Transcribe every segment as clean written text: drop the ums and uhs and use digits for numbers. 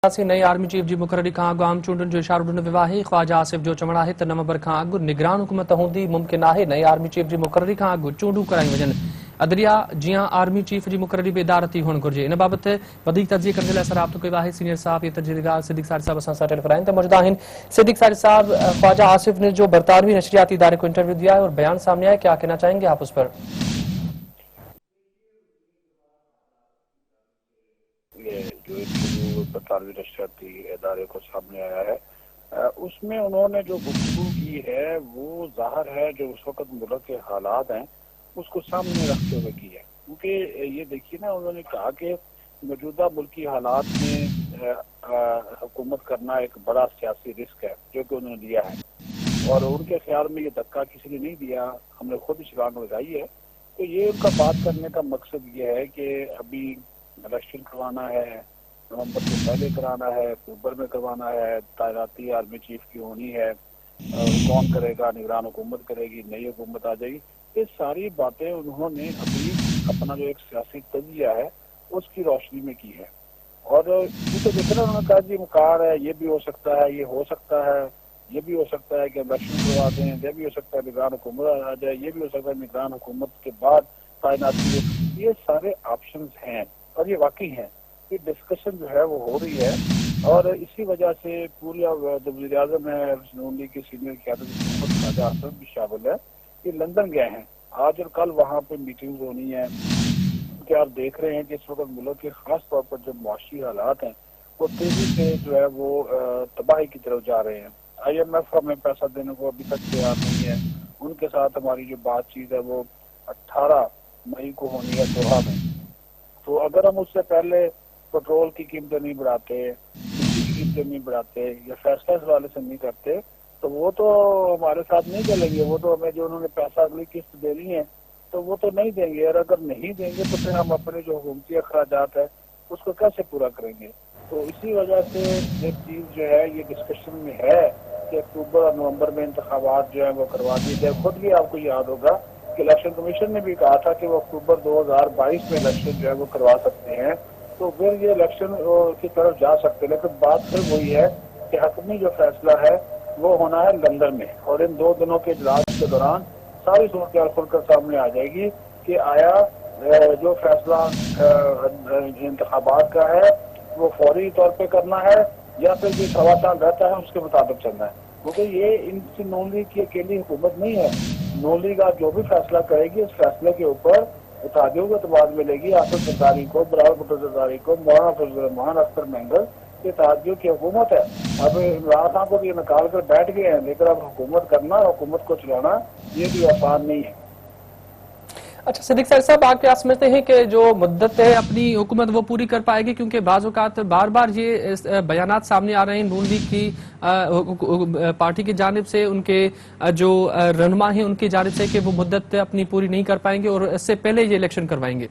से नई army chief जी मुक़ररी खां अॻु आम चूंडुनि जो इशारो ॾिनो वियो आहे। ख़्वाजा आसिफ जो चवणु आहे त नवंबर खां अॻु निगरान हुकूमत हूंदी। मुमकिन आहे नई आर्मी चीफ जी मुक़ररी खां अॻु चूंडूं करायूं वञनि। अदलिया जीअं आर्मी चीफ जी मुक़ररी बि इदारती हुअणु घुरिजे। इन बाबति वधीक तजिए करण जे लाइ असां राब्तो कयो आहे। सीनियर साहिब ये तजदीगार सिद्दीक़ सारिद साहिब असां सां टेलीफोन लाइन ते मौजूद आहिनि। सिद्दीक़ सारिद साहब, ख्वाजा आसिफ ने जो बरतानवी नशरियाती इदारे को इंटरव्यू दिया है और बयान सामने आया, क्या कहना चाहेंगे आप उस पर? ये जो इंटरव्यू बरतानवी नशरियाती इदारे को सामने आया है, उसमें उन्होंने जो गुफ्तगू की है वो जाहिर है जो उस वक्त मुल्क के हालात हैं उसको सामने रखते हुए की है। क्योंकि ये देखिए ना, उन्होंने कहा कि मौजूदा मुल्की हालात में हुकूमत करना एक बड़ा सियासी रिस्क है जो कि उन्होंने लिया है और उनके ख्याल में ये धक्का किसी ने नहीं दिया, हमने खुद ही छलांग लगाई है। तो ये उनका बात करने का मकसद ये है कि अभी इलेक्शन करवाना है, नवंबर से पहले कराना है, अक्टूबर में करवाना है, तैनाती आर्मी चीफ की होनी है, कौन करेगा, निगरान हुकूमत करेगी, नई हुकूमत आ जाएगी। ये सारी बातें उन्होंने अभी अपना जो एक सियासी तजिया है उसकी रोशनी में की है। और तो देखना, उन्होंने कहा जी मुकार है, ये भी हो सकता है, ये हो सकता है, ये भी हो सकता है कि इलेक्शन करवा दें, ये भी हो सकता है निगरान हुकूमत आ जाए, ये भी हो सकता है निगरान हुकूमत के बाद तैनाती। ये सारे ऑप्शंस हैं और ये वाकई है। ये डिस्कशन जो है वो हो रही है और इसी वजह से पूरी जो वज़ीर आज़म है नून लीग की सीनियर क़यादत ख्वाजा आसिफ भी शामिल है, ये लंदन गए हैं। आज और कल वहाँ पे मीटिंग्स होनी है कि आप देख रहे हैं कि इस वक्त मुल्क के खास तौर पर जो मुआशी हालात हैं वो तेजी से जो है वो तबाही की तरफ जा रहे हैं। IMF हमें पैसा देने को अभी तक तैयार नहीं है। उनके साथ हमारी जो बातचीत है वो 18 मई को होनी है दोहा में। तो अगर हम उससे पहले पेट्रोल की कीमतें नहीं बढ़ाते, बिजली की कीमतें नहीं बढ़ाते या फैसला इस वाले से नहीं करते तो वो तो हमारे साथ नहीं चलेंगे। वो तो हमें जो उन्होंने पैसा अगली किस्त देनी है तो वो तो नहीं देंगे, और अगर नहीं देंगे तो फिर हम अपने जो हुकूमती अखराजात है उसको कैसे पूरा करेंगे। तो इसी वजह से एक चीज़ जो है ये डिस्कशन में है कि अक्टूबर और नवंबर में इंतखाबात जो है वो करवा दिए जाए। खुद भी आपको याद होगा कि इलेक्शन कमीशन ने भी कहा था कि वो अक्टूबर 2022 में इलेक्शन जो है वो करवा सकते हैं, तो फिर ये इलेक्शन की तरफ जा सकते हैं। लेकिन बात फिर वही है कि हकमी जो फैसला है वो होना है लंदन में, और इन 2 दिनों के इजलास के दौरान सारी सूरत खुलकर सामने आ जाएगी कि आया जो फैसला इंतखाबात का है वो फौरी तौर पे करना है या फिर जो 1.25 साल रहता है उसके मुताबिक चलना है। क्योंकि ये इनकी नून लीग की अकेली हुकूमत नहीं है। नून लीग जो भी फैसला करेगी उस फैसले के ऊपर इत्तेहादियों को एतमाद मिलेगी। आसिफ जरदारी को, बिलावल भुट्टो जरदारी को, मौलाना फजल रहमान, अख्तर मेंगल, ये इत्तेहादियों की हुकूमत है। अब इमरान खान को ये निकाल कर बैठ गए हैं, लेकिन अब हुकूमत करना, हुकूमत को चलाना ये भी आसान नहीं है। अच्छा सिद्दीक साहब, आप क्या समझते हैं कि जो मुद्दत है अपनी हुकूमत वो पूरी कर पाएगी? क्योंकि बाज़ औक़ात बार बार ये बयानात सामने आ रहे हैं नून लीग की पार्टी की जानिब से, उनके जो रहनुमा हैं उनकी जानिब से, कि वो मुद्दत अपनी पूरी नहीं कर पाएंगे और इससे पहले ये इलेक्शन करवाएंगे।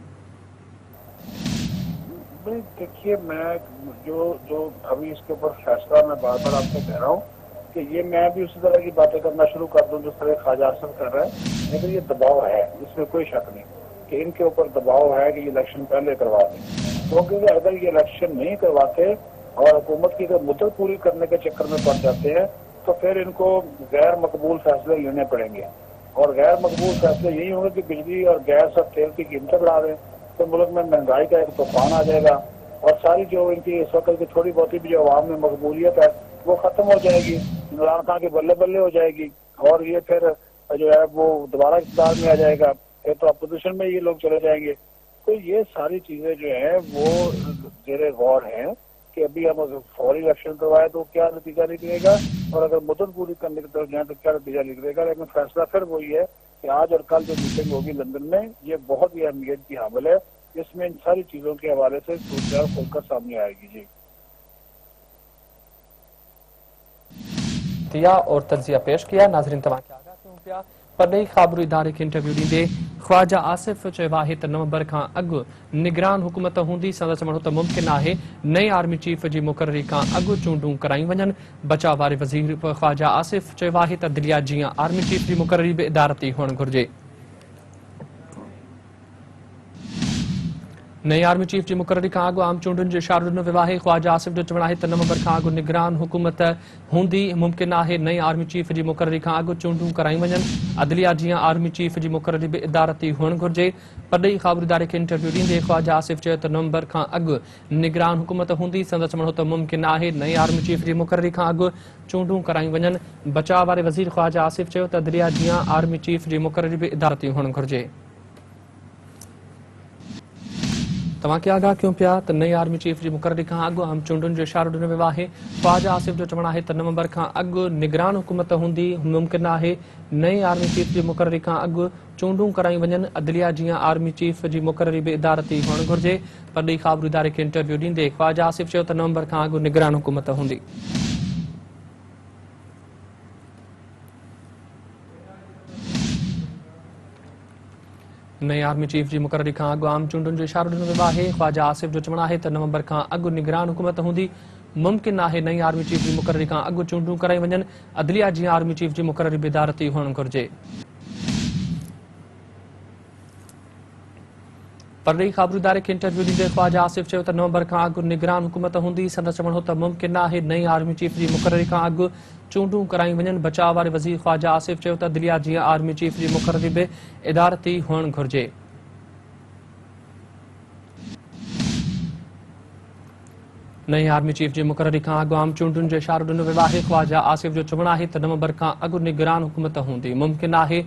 देखिए, मैं जो अभी इसके ऊपर फैसला मैं बार बार आपको कह रहा हूँ कि ये मैं भी उसी तरह की बातें करना शुरू कर दूं जिस तरह ख्वाजा आसिफ कर रहा है, लेकिन ये दबाव है, इसमें कोई शक नहीं कि इनके ऊपर दबाव है कि ये इलेक्शन पहले करवा दें। क्योंकि अगर ये इलेक्शन नहीं करवाते और हुकूमत की अगर मुद्दत पूरी करने के चक्कर में पड़ जाते हैं तो फिर इनको गैर मकबूल फैसले लेने पड़ेंगे। और गैर मकबूल फैसले यही होंगे कि बिजली और गैस और तेल की कीमतें बढ़ा दें, तो मुल्क में महंगाई का एक तूफान आ जाएगा और सारी जो इनकी इस वक्त की थोड़ी बहुत भी जो अवाम में मकबूलियत है वो खत्म हो जाएगी, इमरान खान के बल्ले बल्ले हो जाएगी और ये फिर जो है वो दोबारा इक़्तिदार में आ जाएगा, फिर तो अपोजिशन में ये लोग चले जाएंगे। तो ये सारी चीजें जो है वो ज़ेरे गौर हैं कि अभी हम अगर फौरी इलेक्शन करवाए तो क्या नतीजा निकलेगा और अगर मुद्दत पूरी करने की तरफ जाए तो क्या नतीजा निकलेगा। लेकिन फैसला फिर वही है कि आज और कल जो मीटिंग होगी लंदन में ये बहुत ही अहमियत की हामिल है। इसमें इन सारी चीजों के हवाले से सूरत खुलकर सामने आएगी। जी दिया और तजिया पेश किया। नाज़रीन तमाम के आगाह थियूं पिया पर नई ख़ाबरू इदारे खे इंटरव्यू ॾींदे ख्वाजा आसिफ चयो आहे त नवंबर खां अॻु निगरान हुकूमत हूंदी। संदसि चवणो त मुमकिन आहे नई आर्मी चीफ जी मुक़ररी खां अॻु चूंडूं करायूं वञनि। बचाव वारे वज़ीर ख्वाजा आसिफ चयो आहे त अदलिया जीअं आर्मी चीफ जी मुक़ररी बि इदारती हुअणु घुरिजे। नई आर्मी चीफ जी मुक़ररी खां अॻु आम चूंडुनि जे शारदुल में विवाहे ख्वाजा आसिफ जो चवणु आहे त नवंबर खां अॻु निगरान हुकूमत हूंदी मुमकिन आहे नई आर्मी चीफ जी मुक़ररी खां अॻु चूंडूं कराई वञनि अदलिया जीअं आर्मी चीफ जी मुक़ररी बि इदारती हुअणु घुरिजे परॾेही ख़बरदारी खे इंटरव्यू ॾींदे ख्वाजा आसिफ चयो त नवंबर खां अॻु निगरान हुकूमत हूंदी संदसि चवणो त मुमकिन आहे नई आर्मी चीफ जी मुक़ररी खां अॻु चूंडूं कराई वञनि बचाव वारे वज़ीर ख्वाजा आसिफ चयो त अदलिया जीअं आर्मी चीफ जी मुक़ररी बि इदारती हुअणु घुरिजे तव्हांखे आगाह कयूं पिया त नई आर्मी चीफ जी मुक़ररी खां अॻु आम चूंडुनि जो इशारो ॾिनो वियो आहे ख्वाजा आसिफ जो चवणु आहे त नवंबर खां अॻु निगरान हुकूमत हूंदी मुमकिन आहे नई आर्मी चीफ जी मुक़ररी खां अॻु चूंडूं कराई वञनि अदलिया जीअं आर्मी चीफ जी मुक़ररी बि इदारती हुअणु घुरिजे परॾेही ख़बर इदारे खे इंटरव्यू ॾींदे ख्वाजा आसिफ चयो त नवंबर खां अॻु निगरान हुकूमत हूंदी नई आर्मी चीफ जी मुक़ररी खां अॻु आम चूंडुनि जो इशारो ॾिनो वियो आहे ख्वाजा आसिफ जो चवणु आहे त नवंबर खां अॻु निगरान हुकूमत हूंदी मुमकिन आहे नई आर्मी चीफ जी मुक़ररी खां अॻु चूंडूं कराई वञनि अदलिया जीअं आर्मी चीफ जी मुक़ररी बि इदारती हुअणु घुरिजे परॾेही ख़बर इदारे खे इंटरव्यू ॾींदे ख्वाजा आसिफ चयो त नवंबर खां अॻु निगरान हुकूमत हूंदी संदसि चवणु हो त मुमकिन आहे नई आर्मी चीफ जी मुक़ररी खां अॻु चूंडूं कराई वञनि बचाव वारे वज़ीर ख्वाजा आसिफ चयो त अदलिया जीअं आर्मी चीफ जी मुक़ररी बि इदारती हुअणु घुरिजे नई आर्मी चीफ जी मुक़ररी खां अॻु आम चूंडुनि जो इशारो ॾिनो वियो आहे ख्वाजा आसिफ जो चवणु आहे त नवंबर खां अॻु निगरान हुकूमत हूंदी मुमकिन आहे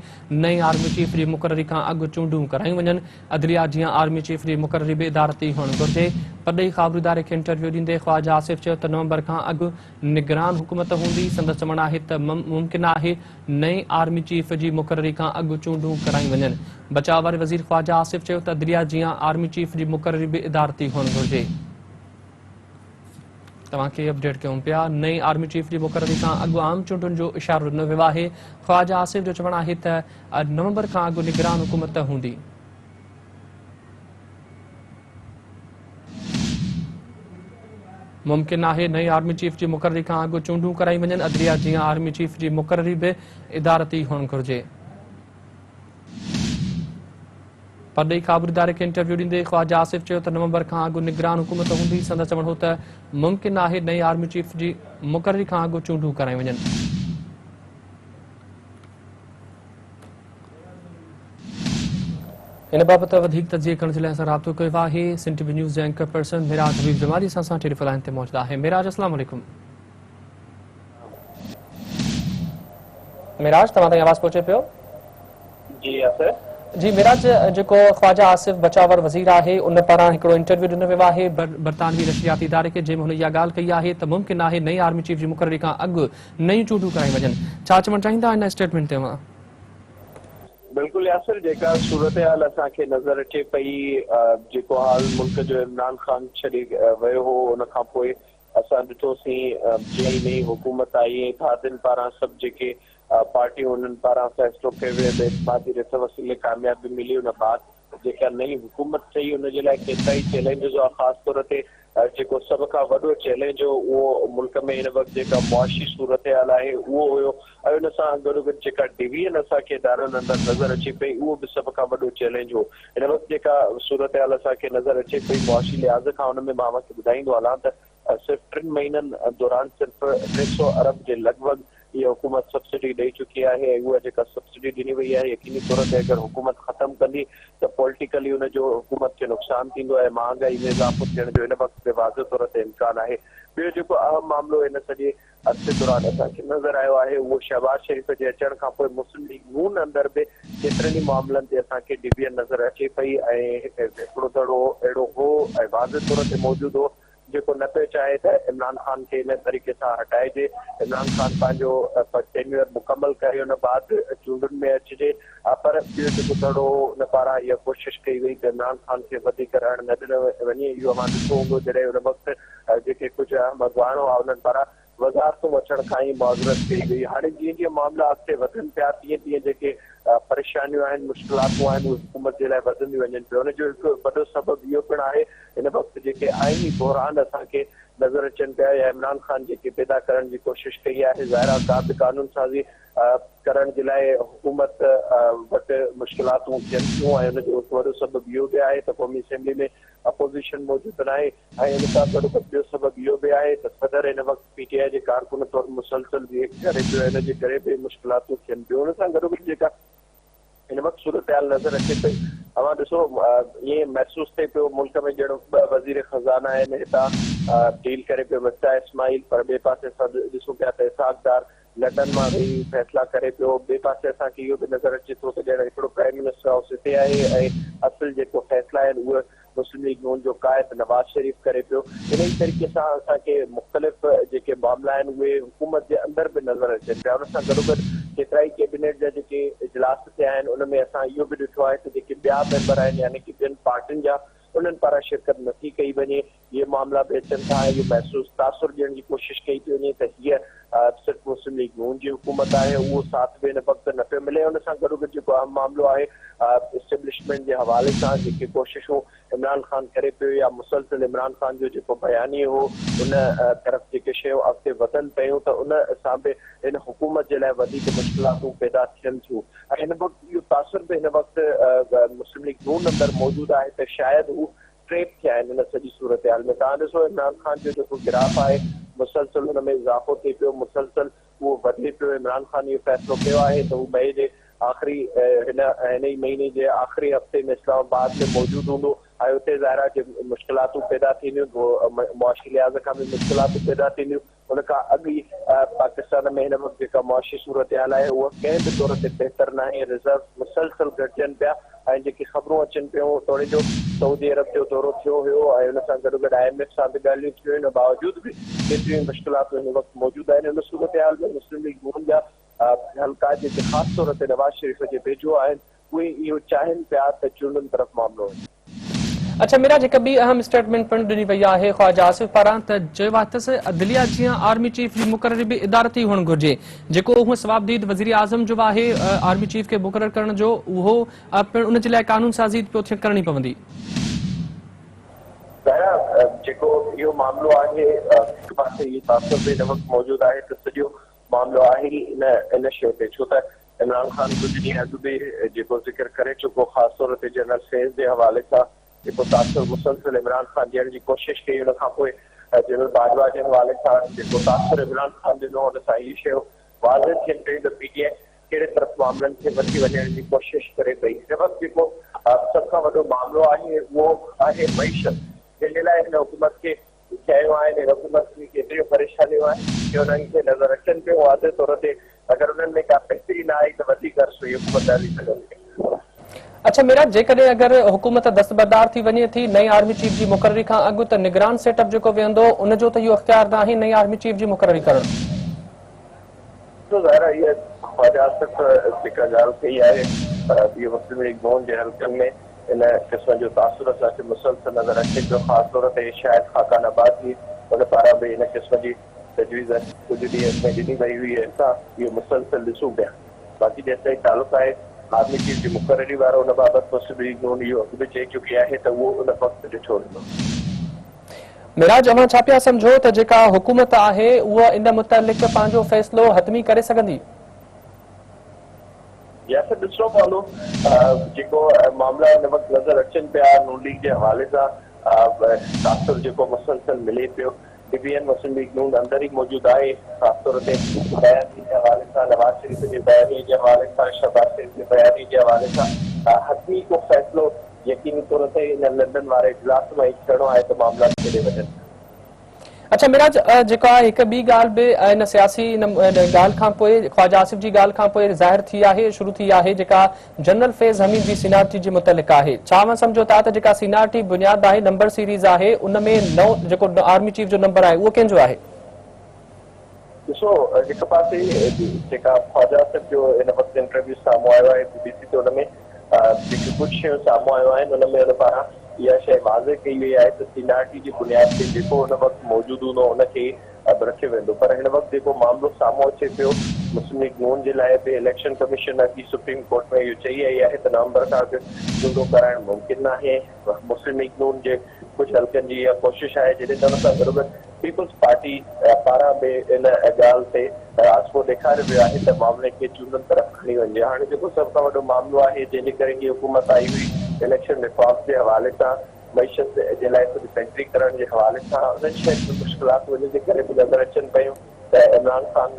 नई आर्मी चीफ जी मुक़ररी खां अॻु चूंडूं कराई वञनि अदलिया जीअं आर्मी चीफ जी मुक़ररी बि इदारती हुअणु घुरिजे परॾेही ख़बर इदारे खे इंटरव्यू ॾींदे ख्वाजा आसिफ चयो त नवंबर खां अॻु निगरान हुकूमत हूंदी संदसि चवणु आहे त मुमकिन आहे नई आर्मी चीफ जी मुक़ररी खां अॻु चूंडूं कराई वञनि बचाव वारे वज़ीर ख्वाजा आसिफ चयो त अदलिया जीअं आर्मी चीफ जी मुक़ररी बि इदारती हुअणु घुरिजे तव्हांखे अपडेट कयूं पिया नई आर्मी चीफ जी मुक़ररी खां अॻु आम चूंडुनि जो इशारो ॾिनो वियो आहे ख्वाजा आसिफ जो चवणु आहे त नवंबर खां अॻु निगरान हुकूमत हूंदी मुमकिन आहे नई आर्मी चीफ जी मुक़ररी खां अॻु चूंडूं कराई वञनि अदलिया जीअं आर्मी चीफ जी मुक़ररी बि इदारती हुअणु घुरिजे परॾेही ख़बर इदारे खे इंटरव्यू ॾींदे ख्वाजा आसिफ चयो त नवंबर खां अॻु निगरान हुकूमत हूंदी संदसि चवणु हो त मुमकिन आहे नई आर्मी चीफ जी मुक़ररी खां अॻु चूंडूं कराई वञनि इन बाबति वधीक तजिए करण जे लाइ असां राब्तो कयो आहे सिंध टीवी न्यूज़ जे एंकर पर्सन मिराज हबीब जमाली सां टेलीफोन लाइन ते मौजूदु आहे मिराज अस्सलाम वालेकुम मिराज तव्हां ताईं आवाज़ पहुचे पियो जी यासिर जी मिराज जेको ख्वाजा आसिफ बचावर वज़ीर आहे उन पारां हिकिड़ो इंटरव्यू ॾिनो वियो आहे बरतानवी नशरियाती इदारे खे जंहिंमें हुन इहा ॻाल्हि कई आहे त मुमकिन आहे नई आर्मी चीफ जी मुक़ररी खां अॻु नयूं चूंडूं कराई वञनि छा चवणु चाहींदा हिन स्टेटमेंट ते तव्हां बिल्कुल यासिर जेका सूरत हाल असांखे नज़र अचे पई जेको हाल मुल्क जो इमरान ख़ान छॾे वियो हो उन खां पोइ असां ॾिठोसीं जीअं ई नई हुकूमत आई ऐं भातियुनि पारां सभु जेके पार्टियूं उन्हनि पारां फ़ैसिलो कयो वियो त इत्तेफ़ाक़ी रिथ वसीले कामयाबी मिली उन बाद जेका नई हुकूमत ठही उनजे लाइ केतिरा ई चैलेंजिस हुआ ख़ासि तौर ते जेको सभ खां वॾो चैलेंज हो उहो मुल्क में हिन वक़्तु जेका मुआशी सूरत हाल आहे उहो हुयो ऐं उन सां गॾोगॾु जेका डिवीजन असांखे इदारनि अंदरि नज़र अचे पई उहो बि सभ खां वॾो चैलेंज हो हिन वक़्तु जेका सूरत हाल असांखे नज़र अचे पई मुआशी लिहाज़ खां हुन में मां तव्हांखे ॿुधाईंदो हलां त सिर्फ़ु 3 महीननि दौरान सिर्फ़ु 300 अरब जे लॻभॻि ये हुकूमत सब्सिडी ॾेई चुकी आहे ऐं उहा जेका सब्सिडी ॾिनी वई आहे यकीनी तौर ते अगरि हुकूमत ख़तमु कंदी त पॉलिटिकली हुनजो हुकूमत खे नुक़सानु थींदो ऐं महांगाई में इज़ाफ़ो थियण जो हिन वक़्तु ते वाज़े तौर ते इम्कानु आहे ॿियो जेको अहम मामिलो हिन सॼे अरसे दौरान असांखे नज़र आयो आहे उहो शहबाज़ शरीफ़ जे अचण खां पोइ मुस्लिम लीग नून अंदरि बि केतिरनि ई मामलनि ते असांखे डिवीजन नज़र अचे पई ऐं हिकिड़ो दड़ो अहिड़ो हो ऐं वाज़े तौर ते मौजूदु हो जेको न पियो चाहे त इमरान ख़ान खे इन तरीक़े सां हटाइजे इमरान ख़ान पंहिंजो टेन्यूअर मुकमल करे हुन बाद चूंडुनि में अचिजे पर ॿियो जेको दड़ो हुन पारां इहा कोशिशि कई वई त इमरान ख़ान खे वधीक रहण न ॾिनो वञे इहो मां ॾिठो हूंदो जॾहिं हुन वक़्तु जेके कुझु अहम अॻवानो आहे उन्हनि पारां वज़ारतूं अचण खां ई मुआज़रत कई वई हाणे जीअं जीअं मामला अॻिते वधनि पिया तीअं तीअं जेके परेशानियूं आहिनि मुश्किलातूं आहिनि उहे हुकूमत जे लाइ वधंदियूं वञनि पियूं हुनजो हिकु वॾो सबबु इहो पिणु आहे हिन वक़्तु जेके आइनी बहरान असांखे नज़र अचनि पिया या इमरान ख़ान जेके पैदा करण जी कोशिशि कई आहे ज़ाहिर आहे का बि कानून साज़ी करण जे लाइ हुकूमत वटि मुश्किलातूं थियनि थियूं ऐं हुनजो हिकु वॾो सबबु इहो बि आहे त क़ौमी असेंबली में अपोज़िशन मौजूदु नाहे ऐं इन सां गॾोगॾु ॿियो सबबु इहो बि आहे त सदर हिन वक़्तु PTI जे कारकुन तौरु मुसलसल करे पियो, हिन जे करे बि मुश्किलातूं थियनि पियूं। हुन सां गॾोगॾु जेका हिन वक़्तु सूरत-हाल नज़र अचे पई, तव्हां ॾिसो ईअं महसूसु थिए पियो मुल्क में ॼणो वज़ीर ख़ज़ाना आहिनि हितां डील करे पियो मिर्ज़ा इस्माइल, पर ॿिए पासे असां ॾिसूं पिया त इसाक़दार लंडन मां वेही फ़ैसिला करे पियो। ॿिए पासे असांखे इहो बि नज़र अचे थो त ॼण हिकिड़ो प्राइम मिनिस्टर हाउस हिते आहे ऐं असुल जेको फ़ैसिला आहिनि उहे मुस्लिम लीग नून जो क़ाइद नवाज़ शरीफ़ करे पियो। इन ई तरीक़े सां असांखे मुख़्तलिफ़ जेके मामला आहिनि उहे हुकूमत जे अंदरि बि नज़र अचनि पिया। उन सां गॾोगॾु केतिरा ई कैबिनेट जा जेके इजलास थिया आहिनि उन में असां इहो बि ॾिठो आहे त जेके ॿिया मेंबर आहिनि यानी की ॿियनि पार्टियुनि जा उन्हनि पारां शिरकत नथी कई वञे, इहे मामला बि अचनि था। इहो महसूसु तासुर ॾियण जी कोशिशि कई थी वञे त हीअ सिर्फ़ु मुस्लिम लीग नून जी हुकूमत आहे, उहो साथ बि हिन वक़्तु न पियो मिले। उन सां गॾोगॾु जेको अहम मामिलो आहे इस्टेब्लिशमेंट जे हवाले सां जेके कोशिशूं इमरान ख़ान करे पियो या मुसलसल इमरान ख़ान जो जेको बयानी हो उन तरफ़ जेके शयूं अॻिते वधनि पियूं त उन सां बि हिन हुकूमत जे लाइ वधीक मुश्किलातूं पैदा थियनि थियूं। ऐं हिन वक़्तु इहो तासुर बि हिन वक़्तु मुस्लिम लीग नून अंदरि मौजूदु आहे त शायदि हू ट्रेप थिया आहिनि हिन सॼी सूरत हाल में। तव्हां ॾिसो इमरान ख़ान जो जेको गिराफ़ आहे मुसलसल हुन में इज़ाफ़ो थिए पियो, मुसलसल उहो वधे पियो। इमरान ख़ान इहो फ़ैसिलो कयो आहे त हू मई जे आख़िरी हिन ई महीने जे आख़िरी हफ़्ते में इस्लामाबाद में मौजूदु हूंदो ऐं उते ज़ाहिर आहे मुश्किलातूं पैदा थींदियूं, मुआशी लिहाज़ खां बि मुश्किलातूं पैदा थींदियूं। उन खां अॻु ई पाकिस्तान में हिन वक़्तु जेका मुआशी सूरत हाल आहे उहा कंहिं बि तौर ते बहितर न आहे। रिज़र्व मुसलसल घटिजनि पिया ऐं जेकी ख़बरूं अचनि पियूं थोरे जो सऊदी अरब जो दौरो थियो हुयो ऐं हुन सां गॾोगॾु IMF सां बि ॻाल्हियूं थियूं। हिन बावजूदि बि केतिरियूं मुश्किलातूं हिन वक़्तु मौजूदु आहिनि। हिन सूरत हाल में मुस्लिम लीग नून जा हल्का जेके ख़ासि तौर ते नवाज़ शरीफ़ जे वेझो आहिनि उहे इहो चाहिनि पिया त चूंडुनि तरफ़ मामिलो वञे। अच्छा मेरा जेका ॿी अहम स्टेटमेंट पिणु ॾिनी वई आहे ख्वाजा आसिफ पारां त चयो आहे त अदलिया जीअं आर्मी चीफ जी मुक़ररी बि इदारती हुअणु घुरिजे, जेको हूअं सवाबदीद वज़ीर आज़म जो आहे आर्मी चीफ खे मुक़ररु करण जो, उहो पिणु उन जे लाइ कानून साज़ी पियो करणी पवंदी। जेको इहो मामिलो आहे हिकु पासे इहो तासुर बि हिन वक़्तु मौजूदु आहे त सॼो मामिलो आहे इन शइ ते, छो त इमरान ख़ान कुझु ॾींहं अॻु बि जेको ज़िक्र करे चुको ख़ासि तौर ते जनरल फैज़ जे हवाले सां जेको तासुर मुसलसल इमरान ख़ान ॾियण जी कोशिशि कई। उन खां पोइ जनरल बाजवा जे हवाले सां जेको तासुर इमरान ख़ान ॾिनो उन सां इहे शयूं वाज़िह थियनि पियूं त PTI कहिड़े तरफ़ मामलनि खे वठी वञण जी कोशिशि करे पई। हिन वक़्तु जेको सभ खां वॾो मामिलो आहे उहो आहे मईशत, जंहिंजे लाइ हिन हुकूमत खे चयो आहे हिन हुकूमत खे केतिरियूं परेशानियूं आहिनि कि उन्हनि खे नज़र अचनि पियूं। वाज़िह तौर ते अगरि उन्हनि में का बहितरी न आई त वधीक अर्सो इहे हुकूमत हली सघंदी। अच्छा मेरा जेकॾहिं अगरि हुकूमत दस्तबरदार थी वञे थी नई आर्मी चीफ जी मुक़ररी खां अॻु त निगरान सेटअप जेको वेंदो उनजो त इहो इख़्तियार न आहे नई आर्मी चीफ जी मुक़ररी करणु। ज़ाहिर आहे इहा ख्वाजा आसिफ जेका ॻाल्हि कई आहे इहो मुस्लिम लीग नून जे हल्कनि में इन क़िस्म जो तासुर असांखे मुसलसल नज़र अचे पियो। ख़ासि तौर ते शायदि ख़ाकान आबादी उन पारां बि इन क़िस्म जी तजवीज़ कुझु ॾींहं में ॾिनी वई हुई। असां इहो मुसलसल ॾिसूं पिया। बाक़ी जेसिताईं तालुक़ु आहे आर्मी चीफ जी मुक़ररी वारो उन बाबति मुस्लिम लीग नून इहो अॻु बि चई चुकी आहे त उहो उन वक़्तु ॾिठो वेंदो। मिराज अवां छा पिया सम्झो त जेका हुकूमत आहे उहा इन मुतलिक़ पंहिंजो फ़ैसिलो हतमी करे सघंदी? जैसे ॾिसणो पवंदो जेको मामला हिन वक़्तु नज़र अचनि पिया नून लीग जे हवाले सां तासुर जेको मुसलसल मिले पियो। DBN मुस्लिम लीग नून अंदरि ई मौजूदु आहे। ख़ासि तौर ते बयानी जे हवाले सां नवाज़ शरीफ़ जे बयानी जे हवाले सां शहबाज शरीफ़ जे बयानी जे हवाले सां हतमी को फ़ैसिलो यकीनी तौर ते इन लंडन वारे इजलास में ई थियणो आहे त मामला केॾे वञनि। अच्छा मिराज जेको आहे हिकु ॿी ॻाल्हि बि इन सियासी ॻाल्हि खां पोइ ख्वाजा आसिफ जी ॻाल्हि खां पोइ ज़ाहिर थी आहे शुरू थी आहे जेका जनरल फैज़ हमीद जी सीनियरिटी जे मुतलिक़ आहे। छा मां सम्झो था त जेका सीनियरिटी बुनियाद आहे नंबर सीरीज़ आहे उन में नओं जेको आर्मी चीफ जो नंबर आहे उहो कंहिंजो आहे? ॾिसो हिकु पासे जेका ख्वाजा आसिफ जो हिन वक़्तु इंटरव्यू साम्हूं आयो आहे BBC ते हुन में जेके कुझु शयूं साम्हूं आयूं आहिनि हुन में हुन पारां इहा शइ वाज़िह कई वई आहे त सीनियरिटी जी बुनियाद ते जेको हुन वक़्तु मौजूदु हूंदो हुनखे रखियो वेंदो। पर हिन वक़्तु जेको मामिलो साम्हूं अचे पियो मुस्लिम लीग नून जे लाइ बि इलेक्शन कमीशन अॼु सुप्रीम कोर्ट में इहो चई आई आहे त नवंबर खां अॻु चूंडूं कराइणु मुमकिन न आहे। मुस्लिम लीग नून जे कुझु हल्कनि जी इहा कोशिशि आहे जॾहिं त हुन सां गॾोगॾु पीपल्स पार्टी पारां बि इन ॻाल्हि ते आसपो ॾेखारियो वियो आहे त मामले खे चूंडुनि तरफ़ खणी वञे। हाणे जेको सभ खां वॾो मामिलो आहे जंहिंजे करे हीअ हुकूमत आई हुई इलेक्शन रिफॉर्म्स जे हवाले सां معیشت जे लाइ कुझु बेहतरी करण जे हवाले सां उन्हनि शयुनि में मुश्किलात वजह जे करे बि नज़र अचनि पियूं त इमरान खान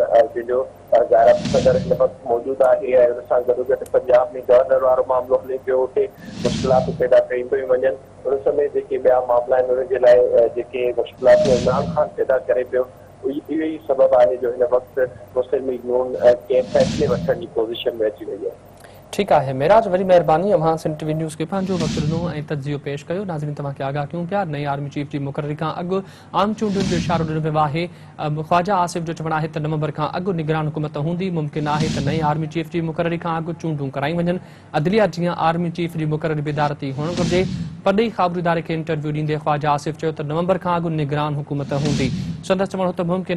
जो ज़ाहिर सदर हिन वक़्तु मौजूदु आहे ऐं हुन सां गॾोगॾु पंजाब में गवर्नर वारो मामिलो हले पियो, उते मुश्किलात पैदा कयूं पियूं वञनि। उन समय जेके ॿिया मामला आहिनि उन जे लाइ जेके मुश्किलात इमरान खान पैदा करे पियो, इहो ई सबबु आहे जो हिन वक़्तु मुस्लिम लीग नून कंहिं फ़ैसिले वठण जी पोज़ीशन में अची वई आहे। ठीकु आहे मेराज, वरी महिरबानी अव्हां सिंध टीवी न्यूज़ खे पंहिंजो वक़्तु ॾिनो ऐं तजियो पेश कयो। नाज़रीन तव्हांखे आगाह कयूं पिया नई आर्मी चीफ जी मुक़ररी खां अॻु आम चूंडुनि जो इशारो ॾिनो वियो आहे। ख्वाजा आसिफ जो चवणु आहे त नवंबर खां अॻु निगरान हुकूमत हूंदी। मुमकिन आहे त नई आर्मी चीफ जी मुक़ररी खां अॻु चूंडूं कराई वञनि। अदलिया जीअं आर्मी चीफ जी मुक़ररी बिदारती हुअणु घुरिजे। पॾई ख़बरदारे खे इंटरव्यू ॾींदे ख्वाजा आसिफ चयो त नवंबर खां अॻु निगरान हुकूमत हूंदी। संदसि चवणु त मुमकिन